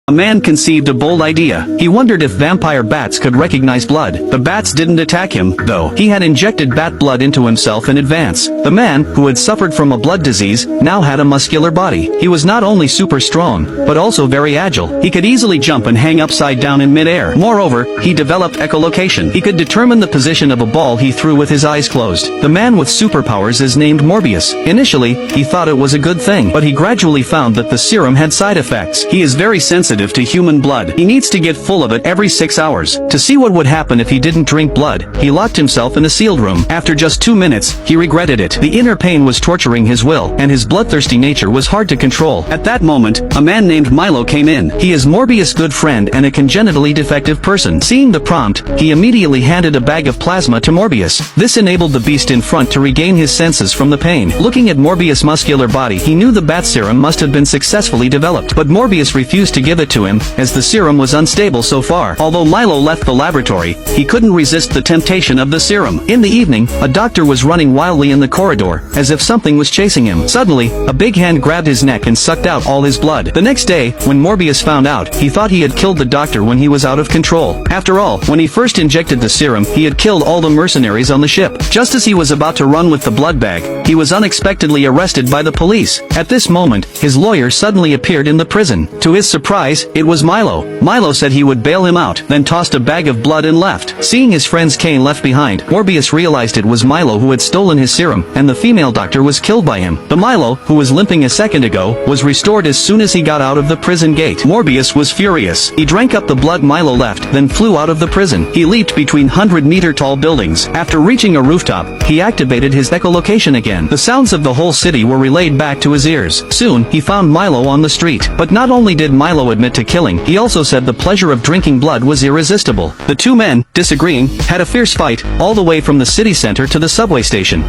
a man conceived a bold idea. He wondered if vampire bats could recognize blood. The bats didn't attack him, though. He had injected bat blood into himself in advance. The man, who had suffered from a blood disease, now had a muscular body. He was not only super strong, but also very agile. He could easily jump and hang upside down in midair. Moreover, he developed echolocation. He could determine the position of a ball he threw with his eyes closed. The man with superpowers is named Morbius. Initially, he thought it was a good thing, but he gradually found that the serum had side effects. He is very sensitive to human blood. He needs to get full of it every 6 hours. To see what would happen if he didn't drink blood, he locked himself in a sealed room. After just 2 minutes, he regretted it. The inner pain was torturing his will, and his bloodthirsty nature was hard to control. At that moment, a man named Milo came in. He is Morbius' good friend and a congenitally defective person. Seeing the prompt, he immediately handed a bag of plasma to Morbius. This enabled the beast in front to regain his senses from the pain. Looking at Morbius' muscular body, he knew the bat serum must have been successfully developed, but Morbius refused to give it to him, as the serum was unstable so far. Although Milo left the laboratory, he couldn't resist the temptation of the serum. In the evening, a doctor was running wildly in the corridor, as if something was chasing him. Suddenly, a big hand grabbed his neck and sucked out all his blood. The next day, when Morbius found out, he thought he had killed the doctor when he was out of control. After all, when he first injected the serum, he had killed all the mercenaries on the ship. Just as he was about to run with the blood bag, he was unexpectedly arrested by the police. At this moment, his lawyer suddenly appeared in the prison. To his surprise, it was Milo. Milo said he would bail him out, then tossed a bag of blood and left. Seeing his friend's cane left behind, Morbius realized it was Milo who had stolen his serum, and the female doctor was killed by him. The Milo, who was limping a second ago, was restored as soon as he got out of the prison gate. Morbius was furious. He drank up the blood Milo left, then flew out of the prison. He leaped between 100-meter-tall buildings. After reaching a rooftop, he activated his echolocation again. The sounds of the whole city were relayed back to his ears. Soon, he found Milo on the street. But not only did Milo admit to killing, he also said the pleasure of drinking blood was irresistible. The two men, disagreeing, had a fierce fight, all the way from the city center to the subway station.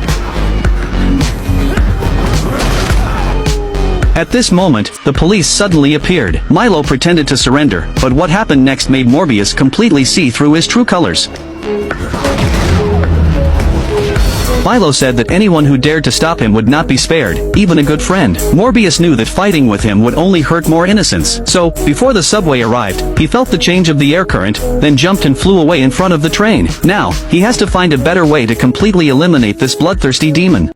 At this moment, the police suddenly appeared. Milo pretended to surrender, but what happened next made Morbius completely see through his true colors. Milo said that anyone who dared to stop him would not be spared, even a good friend. Morbius knew that fighting with him would only hurt more innocents. So, before the subway arrived, he felt the change of the air current, then jumped and flew away in front of the train. Now, he has to find a better way to completely eliminate this bloodthirsty demon.